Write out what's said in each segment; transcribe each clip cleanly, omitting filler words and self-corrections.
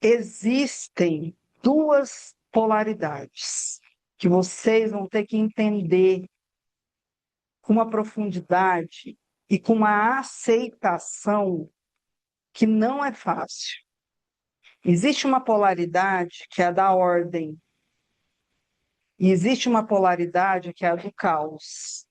existem duas polaridades que vocês vão ter que entender com uma profundidade e com uma aceitação que não é fácil. Existe uma polaridade que é a da ordem, e existe uma polaridade que é a do caos.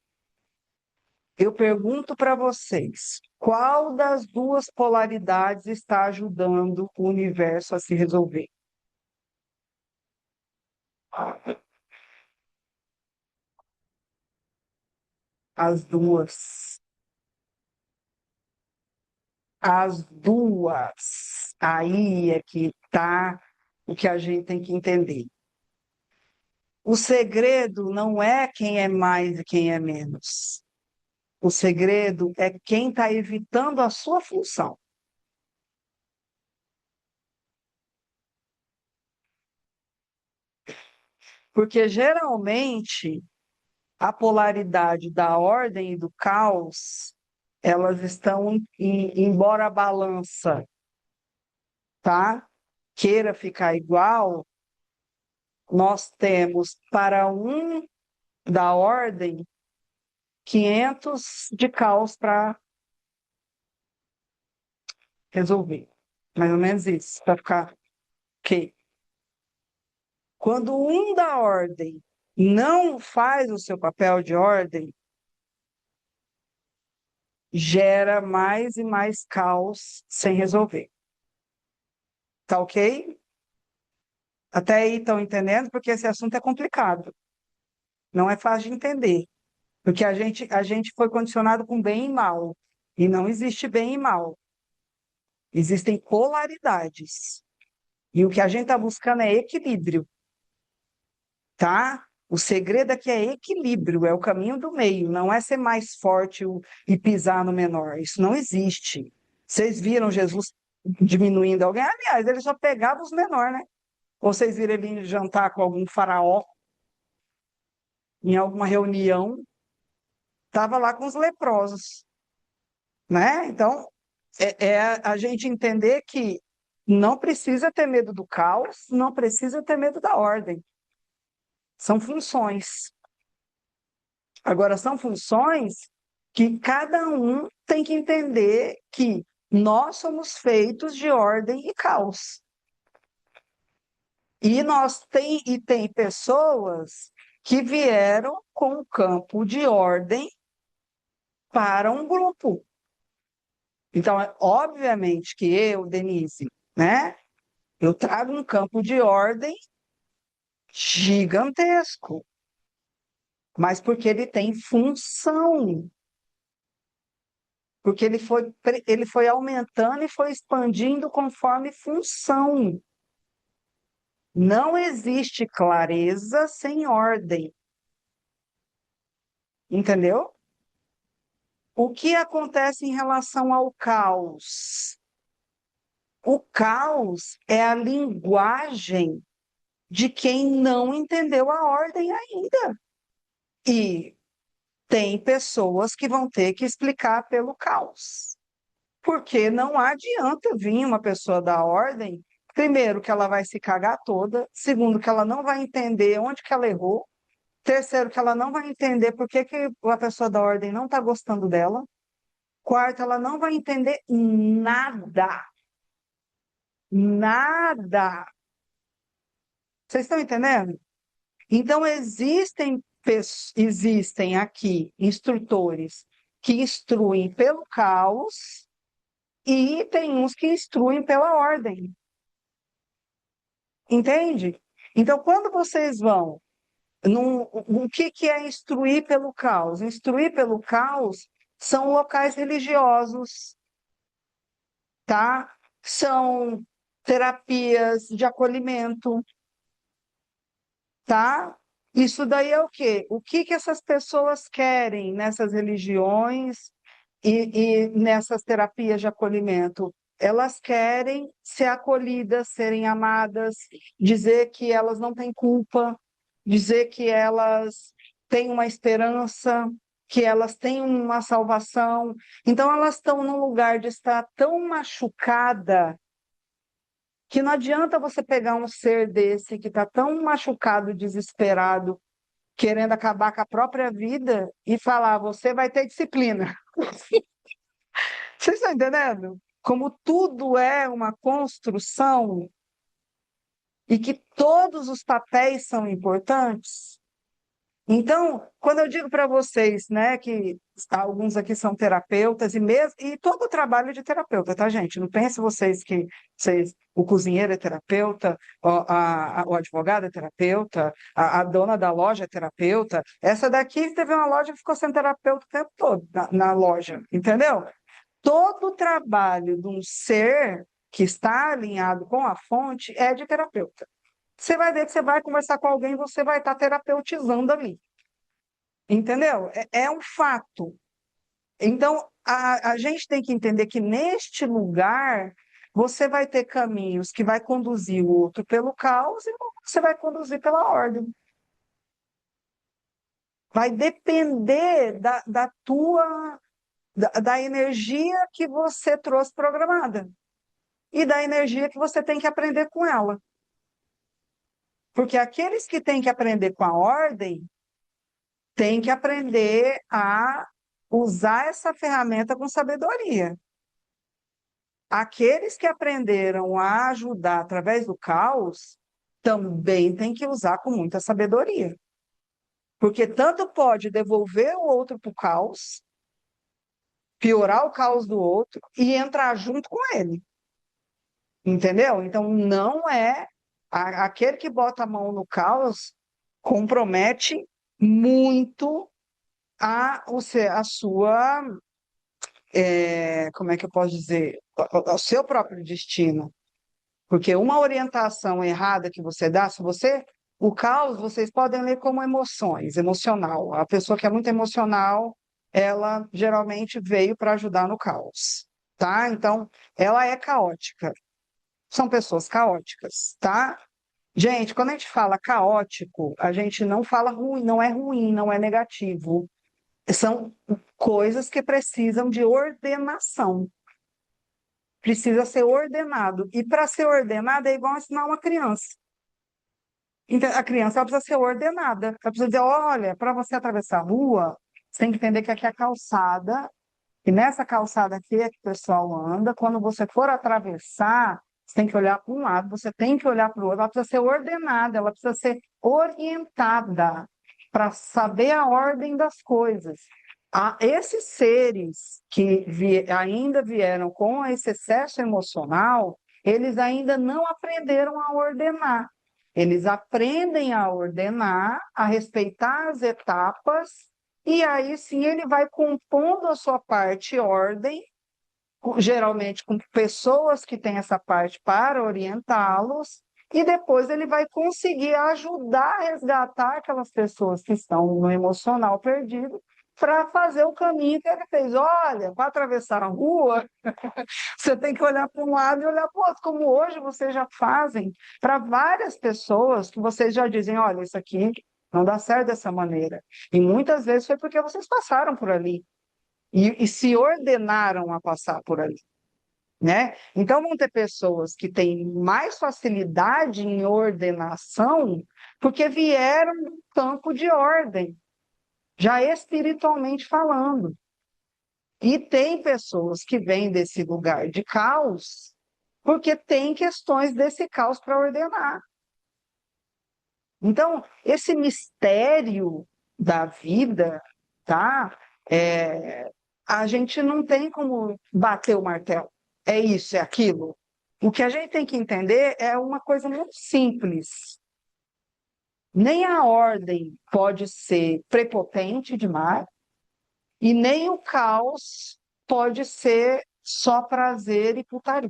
Eu pergunto para vocês, qual das duas polaridades está ajudando o universo a se resolver? As duas. As duas. Aí é que está o que a gente tem que entender. O segredo não é quem é mais e quem é menos. O segredo é quem está evitando a sua função. Porque geralmente a polaridade da ordem e do caos, elas estão, embora a balança, tá, queira ficar igual, nós temos para um da ordem 500 de caos para resolver. Mais ou menos isso, para ficar ok. Quando um da ordem não faz o seu papel de ordem, gera mais e mais caos sem resolver. Tá ok? Até aí estão entendendo? Porque esse assunto é complicado. Não é fácil de entender. Porque a gente foi condicionado com bem e mal. E não existe bem e mal. Existem polaridades. E o que a gente está buscando é equilíbrio. Tá? O segredo aqui é equilíbrio, é o caminho do meio. Não é ser mais forte e pisar no menor. Isso não existe. Vocês viram Jesus diminuindo alguém? Aliás, ele só pegava os menores, né? Ou vocês viram ele jantar com algum faraó em alguma reunião, estava lá com os leprosos, né? Então, é a gente entender que não precisa ter medo do caos, não precisa ter medo da ordem. São funções. Agora, são funções que cada um tem que entender que nós somos feitos de ordem e caos. E tem pessoas que vieram com o campo de ordem para um grupo. Então, obviamente que eu, Denise, né, eu trago um campo de ordem gigantesco, mas porque ele tem função, porque ele foi aumentando e foi expandindo conforme função. Não existe clareza sem ordem, entendeu? O que acontece em relação ao caos? O caos é a linguagem de quem não entendeu a ordem ainda. E tem pessoas que vão ter que explicar pelo caos. Porque não adianta vir uma pessoa da ordem, primeiro, que ela vai se cagar toda, segundo, que ela não vai entender onde que ela errou, terceiro, que ela não vai entender por que que a pessoa da ordem não está gostando dela, quarto, ela não vai entender nada. Nada. Vocês estão entendendo? Então, existem aqui instrutores que instruem pelo caos e tem uns que instruem pela ordem. Entende? Então, quando vocês vão o que é instruir pelo caos? Instruir pelo caos são locais religiosos, tá? São terapias de acolhimento, tá? Isso daí é o quê? O que que essas pessoas querem nessas religiões e nessas terapias de acolhimento? Elas querem ser acolhidas, serem amadas, dizer que elas não têm culpa, dizer que elas têm uma esperança, que elas têm uma salvação. Então, elas estão num lugar de estar tão machucada que não adianta você pegar um ser desse que está tão machucado, desesperado, querendo acabar com a própria vida e falar, você vai ter disciplina. Vocês estão entendendo? Como tudo é uma construção e que todos os papéis são importantes. Então, quando eu digo para vocês, né, que alguns aqui são terapeutas e todo o trabalho de terapeuta, tá, gente? Não pense o cozinheiro é terapeuta, o advogado é terapeuta, a dona da loja é terapeuta. Essa daqui teve uma loja que ficou sendo terapeuta o tempo todo na loja, entendeu? Todo o trabalho de um ser que está alinhado com a fonte é de terapeuta. Você vai ver que você vai conversar com alguém, você vai estar terapeutizando ali. Entendeu? É um fato. Então, a gente tem que entender que neste lugar você vai ter caminhos que vai conduzir o outro pelo caos e você vai conduzir pela ordem. Vai depender da energia que você trouxe programada e da energia que você tem que aprender com ela. Porque aqueles que têm que aprender com a ordem têm que aprender a usar essa ferramenta com sabedoria. Aqueles que aprenderam a ajudar através do caos também têm que usar com muita sabedoria. Porque tanto pode devolver o outro para o caos, piorar o caos do outro e entrar junto com ele. Entendeu? Então, não é aquele que bota a mão no caos compromete muito a sua, como é que eu posso dizer, o seu próprio destino. Porque uma orientação errada que você dá, o caos, vocês podem ler como emoções, emocional. A pessoa que é muito emocional, ela geralmente veio para ajudar no caos, tá? Então, ela é caótica. São pessoas caóticas, tá? Gente, quando a gente fala caótico, a gente não fala ruim, não é negativo. São coisas que precisam de ordenação. Precisa ser ordenado. E para ser ordenado é igual ensinar uma criança. Então, a criança ela precisa ser ordenada. Ela precisa dizer, olha, para você atravessar a rua, você tem que entender que aqui é a calçada, e nessa calçada aqui é que o pessoal anda. Quando você for atravessar, você tem que olhar para um lado, você tem que olhar para o outro. Ela precisa ser ordenada, ela precisa ser orientada para saber a ordem das coisas. Esses seres que ainda vieram com esse excesso emocional, eles ainda não aprenderam a ordenar. Eles aprendem a ordenar, a respeitar as etapas, e aí sim ele vai compondo a sua parte ordem, geralmente com pessoas que têm essa parte para orientá-los, e depois ele vai conseguir ajudar a resgatar aquelas pessoas que estão no emocional perdido para fazer o caminho que ele fez. Olha, para atravessar a rua, você tem que olhar para um lado e olhar para o outro, como hoje vocês já fazem para várias pessoas que vocês já dizem, olha, isso aqui não dá certo dessa maneira. E muitas vezes foi porque vocês passaram por ali e se ordenaram a passar por ali. Né? Então, vão ter pessoas que têm mais facilidade em ordenação porque vieram do campo de ordem, já espiritualmente falando. E tem pessoas que vêm desse lugar de caos porque tem questões desse caos para ordenar. Então, esse mistério da vida, tá? A gente não tem como bater o martelo. É isso, é aquilo. O que a gente tem que entender é uma coisa muito simples. Nem a ordem pode ser prepotente demais, e nem o caos pode ser só prazer e putaria.